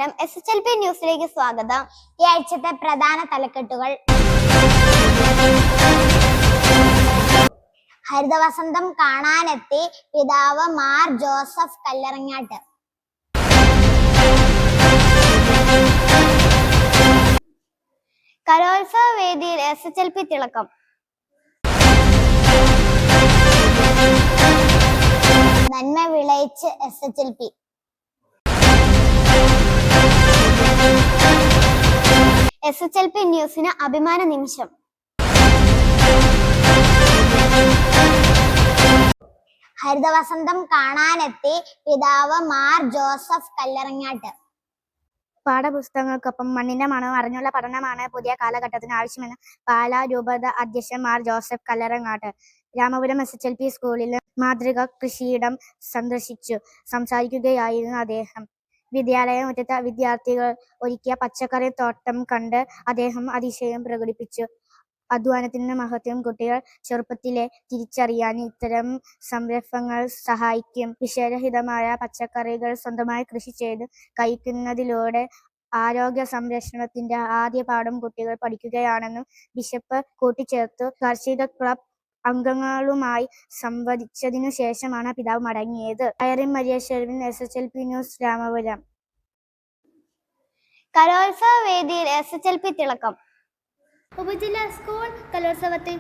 നമസ്കാരം. SHLP ന്യൂസിലേക്ക് സ്വാഗതം. ഈ ആഴ്ചത്തെ പ്രധാന തലക്കെട്ടുകൾ: ഹരിതവസന്തം കാണാനെത്തി പിതാവ് മാർ ജോസഫ് കല്ലറങ്ങാട്ട്. കലോത്സവ വേദിയിൽ SHLP തിളക്കം. നന്മ വിളയിച്ച് SHLP. SHLP ന്യൂസിന് അഭിമാന നിമിഷം. ഹരിതവസന്തം കാണാനെത്തി പിതാവ് മാർ ജോസഫ് കല്ലറങ്ങാട്ട്. പാഠപുസ്തകങ്ങൾക്കൊപ്പം മണ്ണിന്റെ മണം അറിഞ്ഞുള്ള പഠനമാണ് പുതിയ കാലഘട്ടത്തിന് ആവശ്യമെന്ന് പാലാ രൂപത അധ്യക്ഷൻ മാർ ജോസഫ് കല്ലറങ്ങാട്ട് രാമപുരം SHLP സ്കൂളിലെ മാതൃക കൃഷിയിടം സന്ദർശിച്ചു സംസാരിക്കുകയായിരുന്നു അദ്ദേഹം. വിദ്യാലയ മുറ്റത്ത് വിദ്യാർത്ഥികൾ ഒരുക്കിയ പച്ചക്കറി തോട്ടം കണ്ട് അദ്ദേഹം അതിശയം പ്രകടിപ്പിച്ചു. അധ്വാനത്തിന്റെ മഹത്വം കുട്ടികൾ ചെറുപ്പത്തിലെ തിരിച്ചറിയാൻ ഇത്തരം സംരംഭങ്ങൾ സഹായിക്കും. വിഷരഹിതമായ പച്ചക്കറികൾ സ്വന്തമായി കൃഷി ചെയ്ത് കഴിക്കുന്നതിലൂടെ ആരോഗ്യ സംരക്ഷണത്തിന്റെ ആദ്യ പാഠം കുട്ടികൾ പഠിക്കുകയാണെന്നും ബിഷപ്പ് കൂട്ടിച്ചേർത്തു. കാർഷിക ക്ലബ് അംഗങ്ങളുമായി സംവദിച്ചതിനു ശേഷമാണ് പിതാവ് മടങ്ങിയത്. Maria Sherwin, SHLP news, Ramapuram. കലോത്സവ വേദിയിൽ SHLP തിളക്കം. ഉപജില്ലാ സ്കൂൾ കലോത്സവത്തിൽ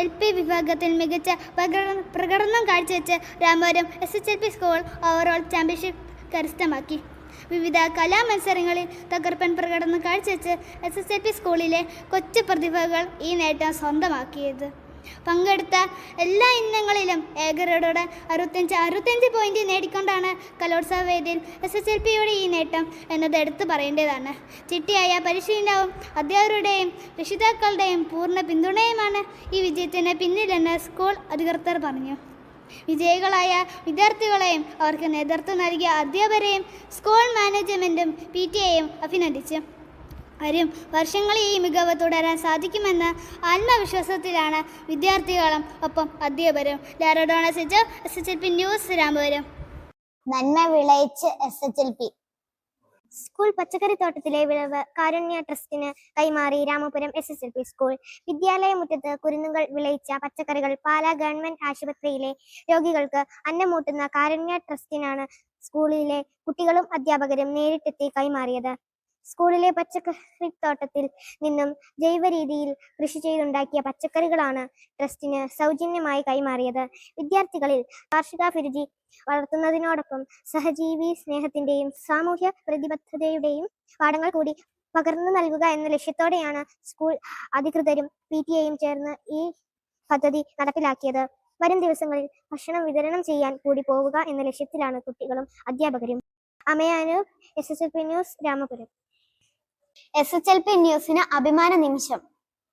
LP വിഭാഗത്തിൽ മികച്ച പ്രകടനം കാഴ്ചവെച്ച് Ramapuram SHLP school overall championship കരസ്ഥമാക്കി. വിവിധ കലാമത്സരങ്ങളിൽ തകർപ്പൻ പ്രകടനം കാഴ്ചവെച്ച് SHLP സ്കൂളിലെ കൊച്ചു പ്രതിഭകൾ ഈ നേട്ടം സ്വന്തമാക്കിയത്. പങ്കെടുത്ത എല്ലാ ഇനങ്ങളിലും ഏകരോടെ 65 പോയിന്റ് നേടിക്കൊണ്ടാണ് കലോത്സവ വേദിയിൽ SHLPയുടെ ഈ നേട്ടം എന്നത് എടുത്തു പറയേണ്ടതാണ്. ചിട്ടയായ പരിശീലനവും അധ്യാപകരുടെയും രക്ഷിതാക്കളുടെയും പൂർണ്ണ പിന്തുണയുമാണ് ഈ വിജയത്തിന് പിന്നിലെന്ന് സ്കൂൾ അധികൃതർ പറഞ്ഞു. വിജയികളായ വിദ്യാർത്ഥികളെയും അവർക്ക് നേതൃത്വം നൽകിയ അധ്യാപകരെയും സ്കൂൾ മാനേജ്മെന്റും PTA-യും അഭിനന്ദിച്ചു. വരും വർഷങ്ങളിൽ ഈ മികവ് തുടരാൻ സാധിക്കുമെന്ന ആത്മവിശ്വാസത്തിലാണ് വിദ്യാർത്ഥികളും ഒപ്പം അധ്യാപകരും. ലാരഡോണ സിജോ, SHLP ന്യൂസ്, രാമപുരം. നന്മ വിളയിച്ച് SHLP. സ്കൂൾ പച്ചക്കറിത്തോട്ടത്തിലെ വിളവ് കാരുണ്യ ട്രസ്റ്റിന് കൈമാറി രാമപുരം SHLP സ്കൂൾ. വിദ്യാലയ മുറ്റത്ത് കുരുന്നുകൾ വിളയിച്ച പച്ചക്കറികൾ പാലാ ഗവൺമെന്റ് ആശുപത്രിയിലെ രോഗികൾക്ക് അന്നമൂട്ടുന്ന കാരുണ്യ ട്രസ്റ്റിനാണ് സ്കൂളിലെ കുട്ടികളും അധ്യാപകരും നേരിട്ടെത്തി കൈമാറിയത്. സ്കൂളിലെ പച്ചക്കറിത്തോട്ടത്തിൽ നിന്നും ജൈവ രീതിയിൽ കൃഷി ചെയ്തുണ്ടാക്കിയ പച്ചക്കറികളാണ് ട്രസ്റ്റിന് സൗജന്യമായി കൈമാറിയത്. വിദ്യാർത്ഥികളിൽ കാർഷികാഭിരുചി വളർത്തുന്നതിനോടൊപ്പം സഹജീവി സ്നേഹത്തിന്റെയും സാമൂഹ്യ പ്രതിബദ്ധതയുടെയും പാഠങ്ങൾ കൂടി പകർന്നു നൽകുക എന്ന ലക്ഷ്യത്തോടെയാണ് സ്കൂൾ അധികൃതരും PTA-യും ചേർന്ന് ഈ പദ്ധതി നടപ്പിലാക്കിയത്. വരും ദിവസങ്ങളിൽ ഭക്ഷണം വിതരണം ചെയ്യാൻ കൂടി പോവുക എന്ന ലക്ഷ്യത്തിലാണ് കുട്ടികളും അധ്യാപകരും. അമയാനൂർ, SHLP ന്യൂസ്, രാമപുരം. SHLP ന്യൂസിന് അഭിമാന നിമിഷം.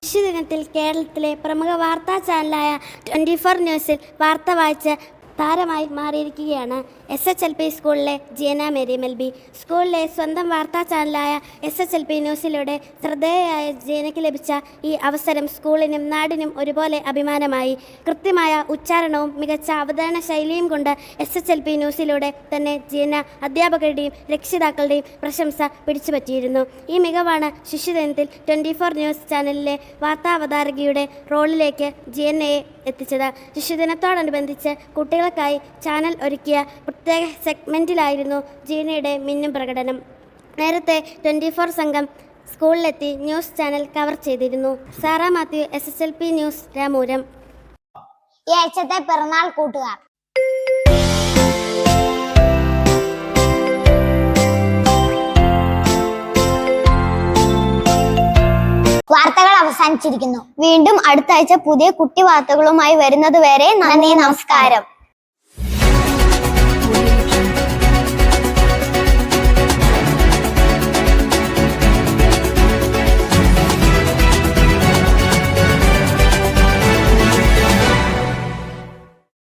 ശിശുദിനത്തിൽ കേരളത്തിലെ പ്രമുഖ വാർത്താ ചാനലായ 24 ന്യൂസിൽ വാർത്ത വായിച്ച് താരമായി മാറിയിരിക്കുകയാണ് SHLP സ്കൂളിലെ ജീന മേരി മെൽബി. സ്കൂളിലെ സ്വന്തം വാർത്താ ചാനലായ SHLP ന്യൂസിലൂടെ ശ്രദ്ധേയയായ ജീനയ്ക്ക് ലഭിച്ച ഈ അവസരം സ്കൂളിനും നാടിനും ഒരുപോലെ അഭിമാനമായി. കൃത്യമായ ഉച്ചാരണവും മികച്ച അവതരണ ശൈലിയും കൊണ്ട് SHLP ന്യൂസിലൂടെ തന്നെ ജീന അധ്യാപകരുടെയും രക്ഷിതാക്കളുടെയും പ്രശംസ പിടിച്ചുപറ്റിയിരുന്നു. ഈ മികവാണ് ശിശുദിനത്തിൽ 24 ന്യൂസ് ചാനലിലെ വാർത്താവതാരകയുടെ റോളിലേക്ക് ജീനയെ എത്തിച്ചത്. ശിശുദിനത്തോടനുബന്ധിച്ച് കുട്ടികൾക്കായി ചാനൽ ഒരുക്കിയ പ്രത്യേക സെഗ്മെന്റിലായിരുന്നു ജീനയുടെ മിന്നും പ്രകടനം. നേരത്തെ 24 സംഘം സ്കൂളിലെത്തി ന്യൂസ് ചാനൽ കവർ ചെയ്തിരുന്നു. Sara Mathew, SHLP news, Ramapuram. ഈ ആഴ്ചത്തെ പിറന്നാൾ കൂട്ടുകാർ: വാർത്തകൾ അവസാനിച്ചിരിക്കുന്നു. വീണ്ടും അടുത്ത ആഴ്ച പുതിയ കുട്ടി വാർത്തകളുമായി വരുന്നത് വരെ നന്ദി, നമസ്കാരം.